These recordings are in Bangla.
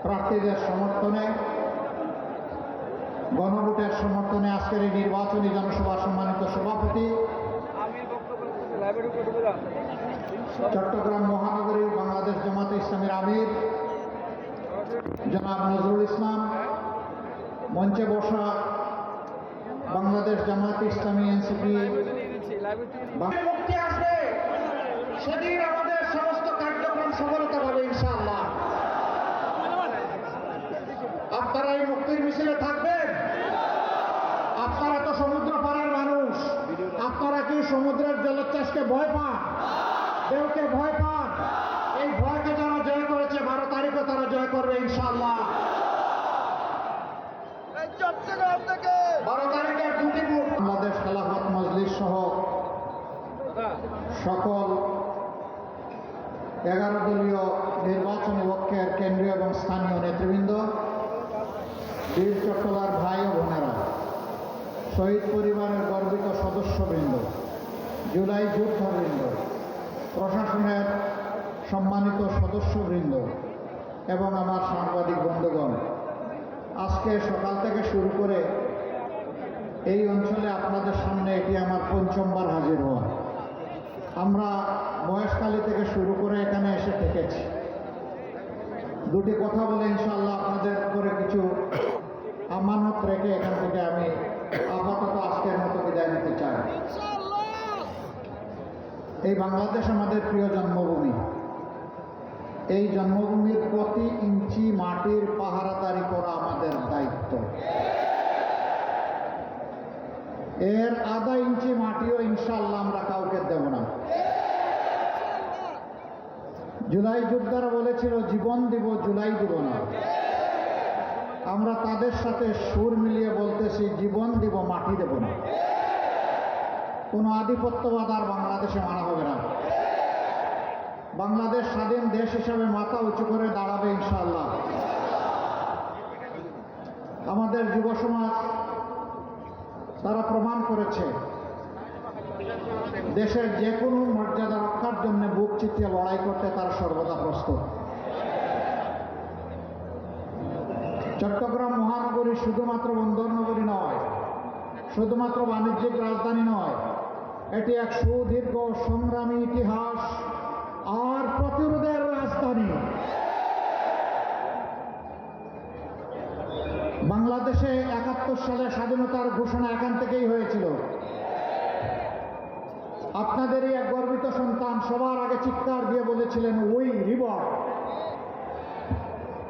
প্রার্থীদের সমর্থনে, গণভোটের সমর্থনে আজকের এই নির্বাচনী জনসভার সম্মানিত সভাপতি, চট্টগ্রাম মহানগরী বাংলাদেশ জামাতে ইসলামীর আমির জনাব নজরুল ইসলাম, মঞ্চে বসা বাংলাদেশ জামাতে ইসলামী এনসিপি, মুক্তি আসবে সেদিন আমাদের সমস্ত কার্যক্রম সফলতা পাবে ইনশাআল্লাহ। আপনারা এই মুক্তির মিছিলে থাকবেন। আপনারা তো সমুদ্র পাড়ের মানুষ, আপনারা কি সমুদ্রের জলোচ্ছ্বাসকে ভয় পান, ঢেউকে ভয় পান? এই ভয়কে যারা জয় করেছে 12 তারিখে তারা জয় করবে ইনশাআল্লাহ। 12 তারিখের দুটি ভোট বাংলাদেশ খেলাফত মজলিস সহ সকল 11 দলীয় নির্বাচনী পক্ষের কেন্দ্রীয় এবং স্থানীয় নেতৃবৃন্দ, বীর চট্টলার ভাই ও বোনেরা, শহীদ পরিবারের গর্বিত সদস্যবৃন্দ, জুলাই যোদ্ধাবৃন্দ, প্রশাসনের সম্মানিত সদস্যবৃন্দ এবং আমার সাংবাদিক বন্ধুগণ, আজকে সকাল থেকে শুরু করে এই অঞ্চলে আপনাদের সামনে এটি আমার 5বার হাজির হওয়া। আমরা মহেশখালী থেকে শুরু করে এখানে এসে থেকেছি। দুটি কথা বলে ইনশাআল্লাহ আপনাদের করে কিছু আমানত রেখে এখান থেকে আমি আপাতত আজকের মতো বিদায় নিতে চাই। এই বাংলাদেশ আমাদের প্রিয় জন্মভূমি। এই জন্মভূমির প্রতি ইঞ্চি মাটির পাহারাদারি করা আমাদের দায়িত্ব। এর আধা ইঞ্চি মাটিও ইনশাআল্লাহ আমরা কাউকে দেব না। জুলাই যোদ্ধারা বলেছিল জীবন দিব, জুলাই দিব না। আমরা তাদের সাথে সুর মিলিয়ে বলতেছি জীবন দিব, মাটি দেব না। কোনো আধিপত্যবাদ আর বাংলাদেশে মানা হবে না। বাংলাদেশ স্বাধীন দেশ হিসাবে মাথা উঁচু করে দাঁড়াবে ইনশাআল্লাহ। আমাদের যুব সমাজ তারা প্রমাণ করেছে দেশের যে কোনো মর্যাদা রক্ষার জন্য বুক চিতিয়ে লড়াই করতে তারা সর্বদা প্রস্তুত। চট্টগ্রাম মহানগরী শুধুমাত্র বন্দর নগরী নয়, শুধুমাত্র বাণিজ্যিক রাজধানী নয়, এটি এক সুদীর্ঘ সংগ্রামী ইতিহাস আর প্রতিরোধের রাজধানী। বাংলাদেশে 71 সালে স্বাধীনতার ঘোষণা এখান থেকেই হয়েছিল। আপনাদেরই এক গর্বিত সন্তান সবার আগে চিৎকার দিয়ে বলেছিলেন উই রিবন।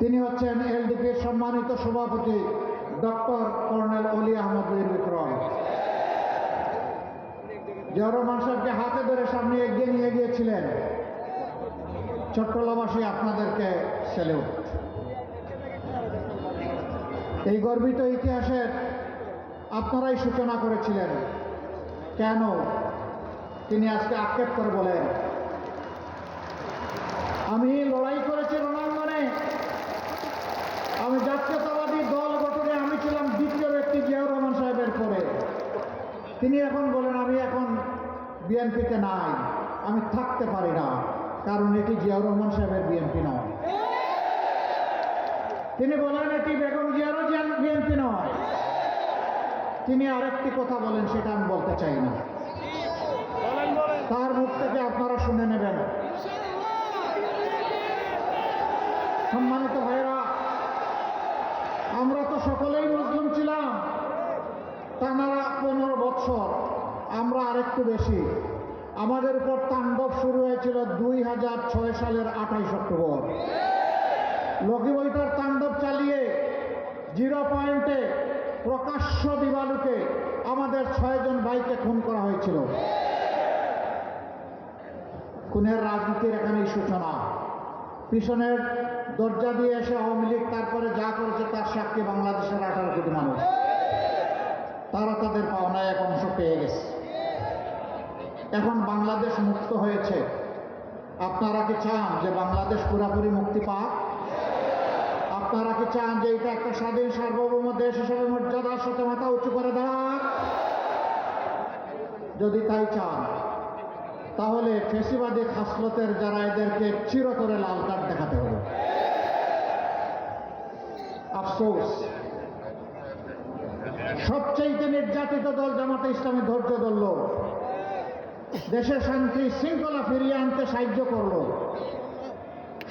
তিনি হচ্ছেন এলডিপির সম্মানিত সভাপতি ডক্টর কর্নেল অলি আহমদ বীর বিক্রম। জিয়াউর রহমান সাহেবকে হাতে ধরে সামনে এগিয়ে নিয়ে গিয়েছিলেন। চট্টলাবাসী আপনাদেরকে স্যালুট। এই গর্বিত ইতিহাসের আপনারাই সূচনা করেছিলেন। কেন? তিনি আজকে আক্ষেপ করে বলেন আমি লড়াই করেছি রণাঙ্গনে, আমি জাতীয়তাবাদী দল গঠনে আমি ছিলাম দ্বিতীয় ব্যক্তি জিয়াউর রহমান সাহেবের পরে। তিনি এখন বলেন আমি এখন বিএনপিতে নাই, আমি থাকতে পারি না, কারণ এটি জিয়াউর রহমান সাহেবের বিএনপি নয়। তিনি বলেন এটি বেগম জিয়ারও বিএনপি নয়। তিনি আরেকটি কথা বলেন, সেটা আমি বলতে চাই না, তার মুখ থেকে আপনারা শুনে নেবেন। সম্মানিত ভাইরা, আমরা তো সকলেই মুসলিম ছিলাম টানা 15 বছর, আমরা আরেকটু বেশি। আমাদের উপর তাণ্ডব শুরু হয়েছিল 2006 সালের 28 অক্টোবর। লগি বইটার তাণ্ডব চালিয়ে 0 পয়েন্টে প্রকাশ্য দিবালুকে আমাদের 6 জন ভাইকে খুন করা হয়েছিল। খুনের রাজনীতির এখানেই সূচনা। পিছনের দরজা দিয়ে এসে আওয়ামী লীগ তারপরে যা করেছে তার সাক্ষী বাংলাদেশের 18 কোটি মানুষ। তারা তাদের পাওনায় এক অংশ পেয়ে গেছে। এখন বাংলাদেশ মুক্ত হয়েছে। আপনারা কি চান যে বাংলাদেশ পুরাপুরি মুক্তি পাক? আপনারা কি চান যে এটা একটা স্বাধীন সার্বভৌম দেশ হিসেবে মর্যাদার সাথে মাথা উঁচু করে দাঁড়াক? যদি তাই চান তাহলে ফেসিবাদী খাসলতের যারা এদেরকে চিরতরে লাল কার্ড দেখাতে হবে। আফসোস, সবচেয়ে নির্যাতিত দল জামাতে ইসলামী ধৈর্য ধরল, দেশে শান্তি শৃঙ্খলা ফিরিয়ে আনতে সাহায্য করল,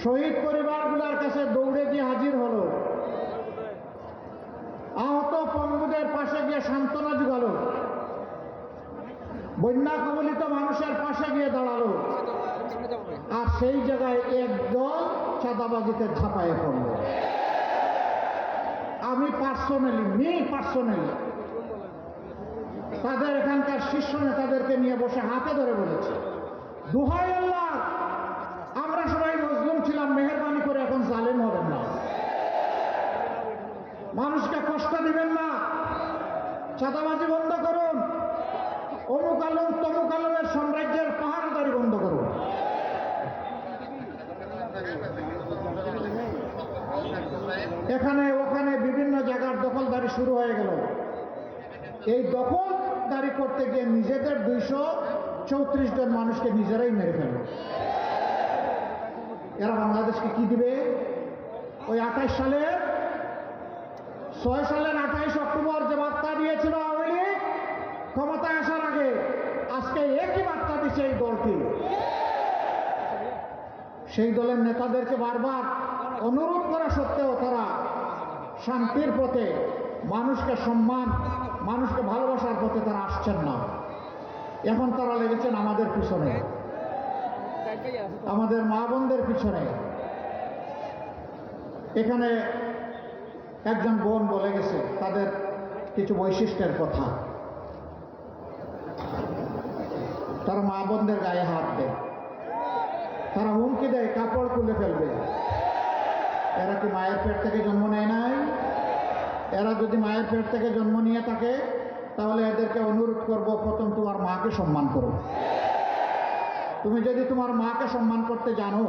শহীদ পরিবারগুলোর কাছে দৌড়ে গিয়ে হাজির হলো, আহত পঙ্গুদের পাশে গিয়ে সান্ত্বনা জুগালো, বন্যা কবলিত মানুষের পাশে গিয়ে দাঁড়ালো, আর সেই জায়গায় একদল চাঁদাবাজিতে ঝাঁপায়ে পড়ল। আমি পার্সোনালি তাদের এখানকার শীর্ষ নেতাদেরকে নিয়ে বসে হাতে ধরে বলেছি, দোহাই আল্লাহ, আমরা সবাই মজলুম ছিলাম, মেহেরবানি করে এখন জালেম হবেন না, মানুষকে কষ্ট দিবেন না, চাঁদাবাজি বন্ধ করুন, অমুক আলম তমুক আলমের সাম্রাজ্যের পাহাড়দারি বন্ধ করুন। এখানে ওখানে বিভিন্ন জায়গার দখলদারি শুরু হয়ে গেল। এই দখলদারি করতে গিয়ে নিজেদের 234 জন মানুষকে নিজেরাই মেরে ফেলল। এরা বাংলাদেশকে কি দিবে? ওই 28 সালের 28 অক্টোবর যে বার্তা দিয়েছিল আওয়ামী লীগ ক্ষমতায় আসার আগে, আজকে একই বার্তা দিচ্ছে এই দলটি। সেই দলের নেতাদেরকে বারবার অনুরোধ করা সত্ত্বেও তারা শান্তির পথে, মানুষকে সম্মান, মানুষকে ভালোবাসার পথে তারা আসছেন না। এখন তারা লেগেছেন আমাদের পিছনে, আমাদের মা বোনদের পিছনে। এখানে একজন বোন বলে গেছে তাদের কিছু বৈশিষ্ট্যের কথা। তারা মা বোনদের গায়ে হাত দেয়, তারা হুমকি দেয় কাপড় খুলে ফেলবে। এরা কি মায়ের পেট থেকে জন্ম নেয় নাই? এরা যদি মায়ের পেট থেকে জন্ম নিয়ে থাকে তাহলে এদেরকে অনুরোধ করব, প্রথম তোমার মাকে সম্মান করো। তুমি যদি তোমার মাকে সম্মান করতে জানো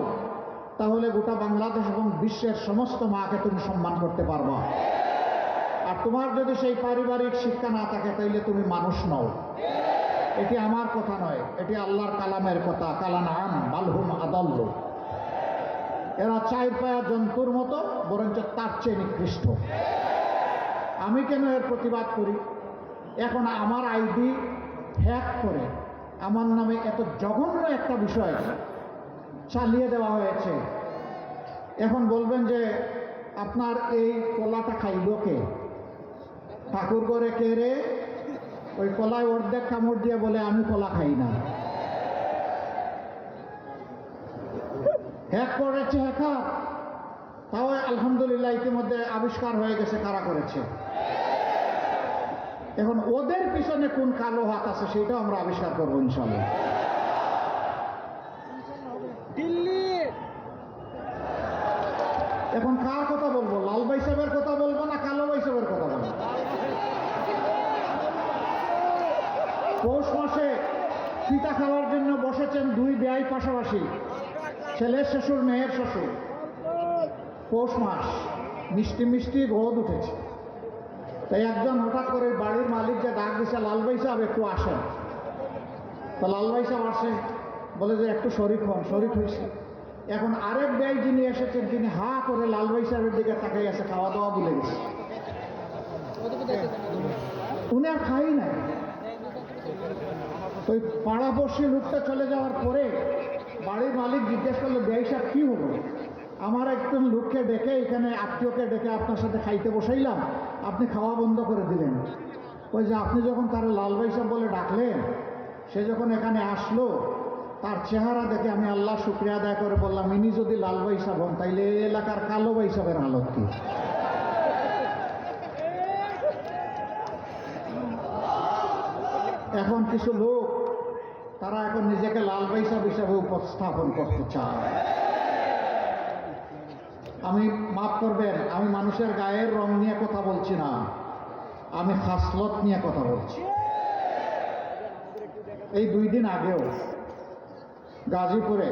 তাহলে গোটা বাংলাদেশ এবং বিশ্বের সমস্ত মাকে তুমি সম্মান করতে পারবা। আর তোমার যদি সেই পারিবারিক শিক্ষা না থাকে তাইলে তুমি মানুষ নও। এটি আমার কথা নয়, এটি আল্লাহর কালামের কথা। কালানাম বালহুম আদাল্ল। এরা 4 পায়া জন্তুর মতো, বরঞ্চ তার চেয়ে নিকৃষ্ট। আমি কেন এর প্রতিবাদ করি? এখন আমার আইডি হ্যাক করে আমার নামে এত জঘন্য একটা বিষয় চালিয়ে দেওয়া হয়েছে। এখন বলবেন যে আপনার এই কলাটা খাইল কে? ঠাকুর করে কে রে? ওই কলায় অর্ধেক কামড় দিয়ে বলে আমি কলা খাই না। হ্যাক করেছে হ্যাকার, তাও আলহামদুলিল্লাহ ইতিমধ্যে আবিষ্কার হয়ে গেছে কারা করেছে। এখন ওদের পিছনে কোন কালো হাত আছে সেটাও আমরা আবিষ্কার করবো ইনশাআল্লাহ। এখন কার কথা বলবো? লাল ভাই সাহেবের কথা বলবো না কালো ভাই সাহেবের কথা বলবো? পৌষ মাসে পিঠা খাওয়ার জন্য বসেছেন 2 বেয়াই পাশাপাশি, ছেলের শ্বশুর মেয়ের শ্বশুর। পৌষ মাস, মিষ্টি মিষ্টি রোদ উঠেছে, তাই একজন হঠাৎ করে বাড়ির মালিক যে ডাক দিছে, লাল ভাই সাহেব একটু আসেন। তো লাল ভাই সাহেব আসে, বলে যে একটু শরীফ হন। শরীফ হয়েছে। এখন আরেক ব্যয় যিনি এসেছেন তিনি হা করে লাল ভাই সাহেবের দিকে তাকাই আছে, খাওয়া দাওয়া ভুলে গেছে। উনি আর খাই নাই। ওই পাড়াপড়শি লোকটা চলে যাওয়ার পরে বাড়ির মালিক জিজ্ঞেস করলো, ব্যয় সাহেব কি হলো? আমার একজন লোককে ডেকে, এখানে আত্মীয়কে ডেকে আপনার সাথে খাইতে বসাইলাম, আপনি খাওয়া বন্ধ করে দিলেন। ওই যে আপনি যখন তার লাল ভাই সাহেব বলে ডাকলেন, সে যখন এখানে আসলো, তার চেহারা দেখে আমি আল্লাহ শুকরিয়া আদায় করে বললাম, ইনি যদি লাল ভাই সাহেব হন তাইলে এই এলাকার কালো ভাই সাহেবের হালত কি? এখন কিছু লোক তারা এখন নিজেকে লাল ভাই সাহেব হিসাবে উপস্থাপন করতে চায়। আমি মাফ করবেন, আমি মানুষের গায়ের রং নিয়ে কথা বলছি না, আমি খাসলত নিয়ে কথা বলছি। এই 2 দিন আগেও গাজীপুরে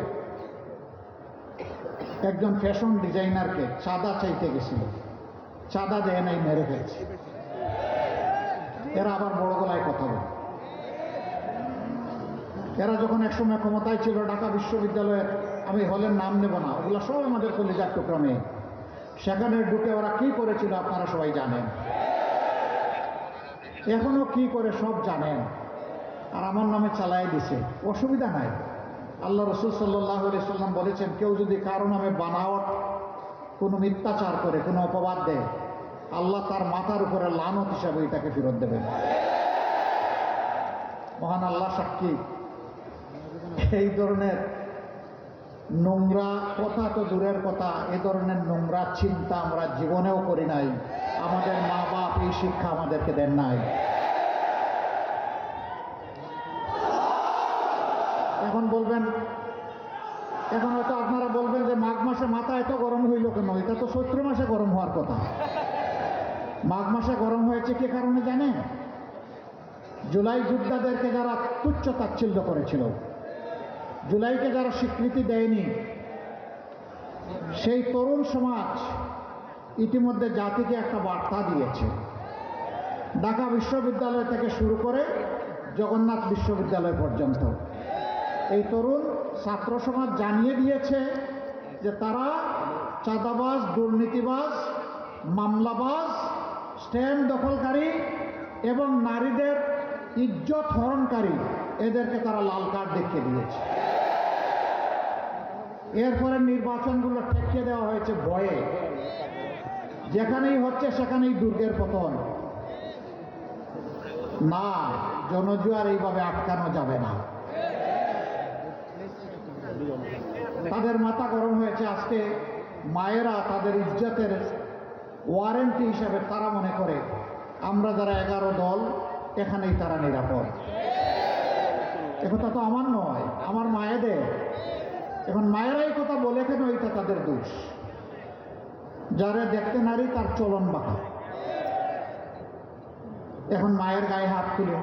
একজন ফ্যাশন ডিজাইনারকে চাঁদা চাইতে গেছিল, চাঁদা দেয় নাই, মেরে ফেলছে। এরা আবার বড় গলায় কথা বলে। এরা যখন একসময় ক্ষমতায় ছিল, ঢাকা বিশ্ববিদ্যালয়ের, আমি হলের নাম নেব না, ওগুলো সব আমাদের কলিজার টুকরা মেয়ে, সেখানে ঢুকে ওরা কি করেছিল আপনারা সবাই জানেন, এখনো কি করে সব জানেন, আর আমার নামে চালাই দিছে। অসুবিধা নাই। আল্লাহ রসুল সাল্লাল্লাহু আলাইহি সাল্লাম বলেছেন, কেউ যদি কারো নামে বানাওয়াট কোনো মিথ্যাচার করে, কোনো অপবাদ দেয়, আল্লাহ তার মাথার উপরে লানত হিসাবে এটাকে ফেরত দেবেন। মহান আল্লাহ সাক্ষী, এই ধরনের নোংরা কথা তো দূরের কথা, এ ধরনের নোংরা চিন্তা আমরা জীবনেও করি নাই। আমাদের মা বাপ এই শিক্ষা আমাদেরকে দেন নাই। এখন বলবেন, এখন হয়তো আপনারা বলবেন যে মাঘ মাসে মাথা এত গরম হইল কেন? এটা তো চৈত্র মাসে গরম হওয়ার কথা। মাঘ মাসে গরম হয়েছে কি কারণে জানেন? জুলাই যোদ্ধাদেরকে যারা তুচ্ছ তাচ্ছিল্য করেছিল, জুলাইকে যারা স্বীকৃতি দেয়নি, সেই তরুণ সমাজ ইতিমধ্যে জাতিকে একটা বার্তা দিয়েছে। ঢাকা বিশ্ববিদ্যালয় থেকে শুরু করে জগন্নাথ বিশ্ববিদ্যালয় পর্যন্ত এই তরুণ ছাত্র সমাজ জানিয়ে দিয়েছে যে তারা চাঁদাবাজ, দুর্নীতিবাজ, মামলাবাজ, স্ট্যান্ড দখলকারী এবং নারীদের ইজ্জত হরণকারী, এদেরকে তারা লাল কার্ড দেখিয়ে দিয়েছে। এরপরে নির্বাচনগুলো ঠেকিয়ে দেওয়া হয়েছে ভয়ে। যেখানেই হচ্ছে সেখানেই দুর্গের পতন। না, জনজুয়ার এইভাবে আটকানো যাবে না। তাদের মাথা গরম হয়েছে। আজকে মায়েরা তাদের ইজ্জতের ওয়ারেন্টি হিসাবে তারা মনে করে আমরা যারা 11 দল এখানেই তারা নিরাপদ। একথা তো আমার নয়, আমার মায়েদের। এখন মায়েরাই কথা বলে কেন? এটা তাদের দোষ। যারা দেখতে নারী তার চলন বাঁকা। এখন মায়ের গায়ে হাত তুলে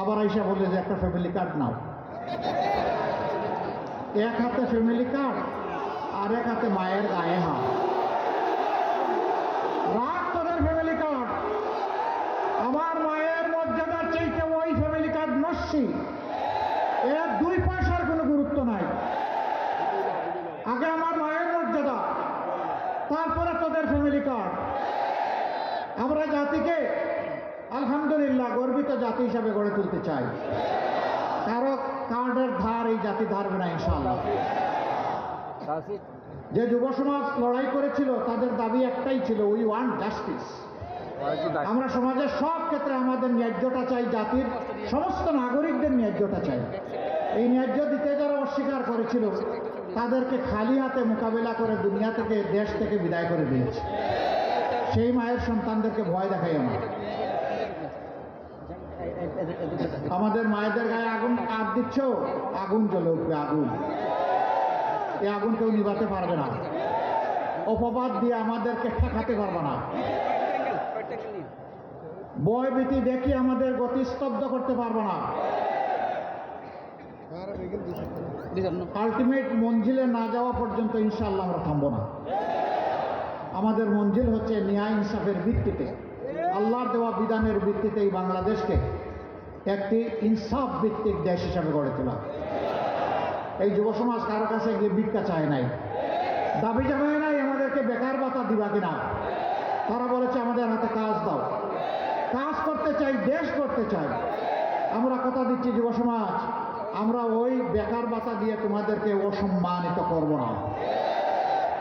আবার আইসা বলে যে একটা ফ্যামিলি কার্ড নাও। এক হাতে ফ্যামিলি কার্ড আর এক হাতে মায়ের গায়ে হাত। রাখ তোদের ফ্যামিলি কার্ড। আমার মায়ের মর্যাদার চাইতে ওই ফ্যামিলি কার্ড নস্যি। এর 2 পয়সার কোনো গুরুত্ব নাই। আগে আমার মায়ের মর্যাদা, তারপরে তোদের ফ্যামিলি কার্ড। আমরা জাতিকে আলহামদুলিল্লাহ গর্বিত জাতি হিসাবে গড়ে তুলতে চাই। কারো কার্ডের ধার এই জাতি ধারবে না ইনশাআল্লাহ। যে যুব সমাজ লড়াই করেছিল তাদের দাবি একটাই ছিল, উই ওয়ান্ট জাস্টিস। আমরা সমাজের সব ক্ষেত্রে আমাদের ন্যায্যটা চাই, জাতির সমস্ত নাগরিকদের ন্যায্যটা চাই। এই ন্যায্য দিতে যারা অস্বীকার করেছিল তাদেরকে খালি হাতে মোকাবেলা করে দুনিয়া থেকে, দেশ থেকে বিদায় করে দিয়েছে। সেই মায়ের সন্তানদেরকে ভয় দেখাইও না। আমাদের মায়েদের গায়ে আগুন আগ দিচ্ছ, আগুন জ্বলে উঠবে। আগুন, এই আগুন কেউ নিভাতে পারবে না। অপবাদ দিয়ে আমাদেরকে ঠেকাতে পারবে না। ভয় ভীতি দেখি আমাদের গতি স্তব্ধ করতে পারবে না। আলটিমেট মঞ্জিলে না যাওয়া পর্যন্ত ইনশাআল্লাহ আমরা থামবো না। আমাদের মঞ্জিল হচ্ছে ন্যায় ইনসাফের ভিত্তিতে, আল্লাহর দেওয়া বিধানের ভিত্তিতে এই বাংলাদেশকে একটি ইনসাফ ভিত্তিক দেশ হিসাবে গড়ে তোলা। এই যুব সমাজ কারো কাছে গিয়ে ভিক্ষা চায় নাই, দাবি জানায় নাই আমাদেরকে বেকার ভাতা দিবা কিনা। তারা বলেছে আমাদের হাতে কাজ দাও। কাজ করতে চাই, দেশ করতে চাই। আমরা কথা দিচ্ছি যুব সমাজ, আমরা ওই বেকার ভাতা দিয়ে তোমাদেরকে অসম্মানিত করব না।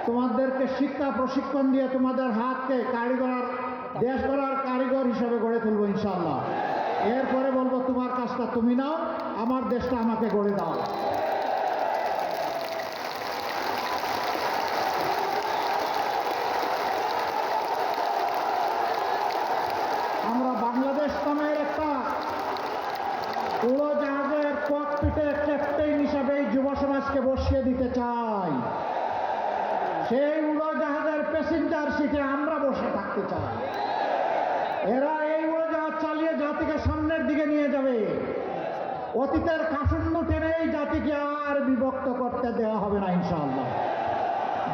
তোমাদেরকে শিক্ষা প্রশিক্ষণ দিয়ে তোমাদের হাতকে কারিগর, দেশ গড়ার কারিগর হিসাবে গড়ে তুলব ইনশাআল্লাহ। এরপরে বলবো তোমার কাজটা তুমি নাও, আমার দেশটা আমাকে গড়ে দাও। আমরা বাংলাদেশ নামের একটা উড়োজাহাজের ককপিটে ক্যাপ্টেন হিসাবে এই যুব সমাজকে বসিয়ে দিতে চাই। সেই উড়োজাহাজের প্যাসেঞ্জার সিটে আমরা বসে থাকতে চাই। এরা এই উড়োজাহাজ চালিয়ে জাতিকে সামনের দিকে নিয়ে যাবে। অতীতের কাসুন্ড টেনে এই জাতিকে আর বিভক্ত করতে দেওয়া হবে না ইনশাআল্লাহ।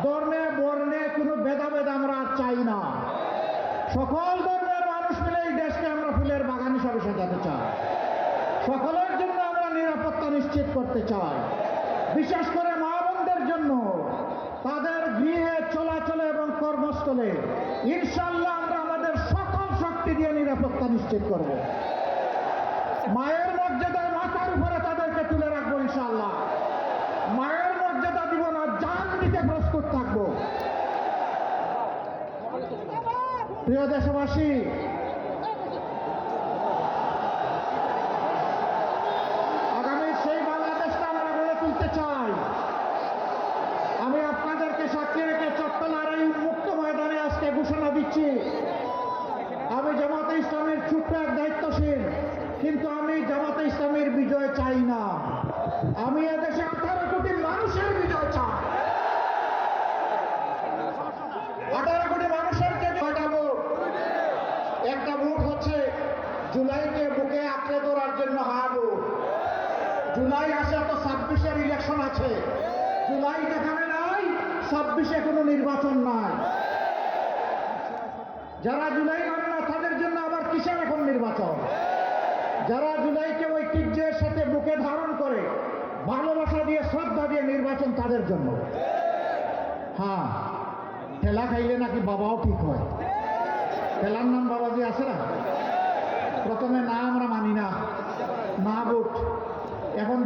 ধর্মে বর্ণে কোনো ভেদাভেদ আমরা আর চাই না। সকল ধর্মের মানুষ মিলে এই দেশকে আমরা ফুলের বাগান হিসাবে সাজাতে চাই। সকলের জন্য আমরা নিরাপত্তা নিশ্চিত করতে চাই। বিশেষ করে মা বোনদের জন্য তাদের গৃহে চলাচল তোলে, ইনশাআল্লাহ আমরা আমাদের সকল শক্তি দিয়ে নিরাপত্তা নিশ্চিত করব। মায়ের মর্যাদায় মাথার উপরে তাদেরকে তুলে রাখবো ইনশাআল্লাহ। মায়ের মর্যাদা দিব না, জান দিতে প্রস্তুত থাকবো। প্রিয় দেশবাসী, আগামী সেই বাংলাদেশটা আমরা গড়ে তুলতে চাই। আমি আপনাদেরকে সাক্ষী রেখে চট্টলার এই উন্মুক্ত ময়দানে আজকে ঘোষণা দিচ্ছি, আমি জামাতে ইসলামের ছোট্ট এক দায়িত্বশীল, কিন্তু আমি জামাতে ইসলামের বিজয় চাই না। আমি এদেশে 18 কোটি মানুষের বিজয় চাই। 18 কোটি মানুষের যে কয়টা ভোট? একটা ভোট হচ্ছে জুলাইকে বুকে আঁকড়ে ধরার জন্য হারাবো। জুলাই আসে তো 26-এর ইলেকশন আছে। জুলাই যেখানে নাই, 26-এ কোনো নির্বাচন নাই। যারা জুলাই মানে না তাদের জন্য আবার কিসের এখন নির্বাচন? যারা জুলাইকে ঐতিহ্যের সাথে বুকে ধারণ করে ভালোবাসা দিয়ে শ্রদ্ধা দিয়ে নির্বাচন তাদের জন্য। হ্যাঁ, ঠেলা খাইলে নাকি বাবাও ঠিক হয়। ঠেলার নাম বাবাজি আছে না? প্রথমে না আমরা মানি না, না ভোট। এখন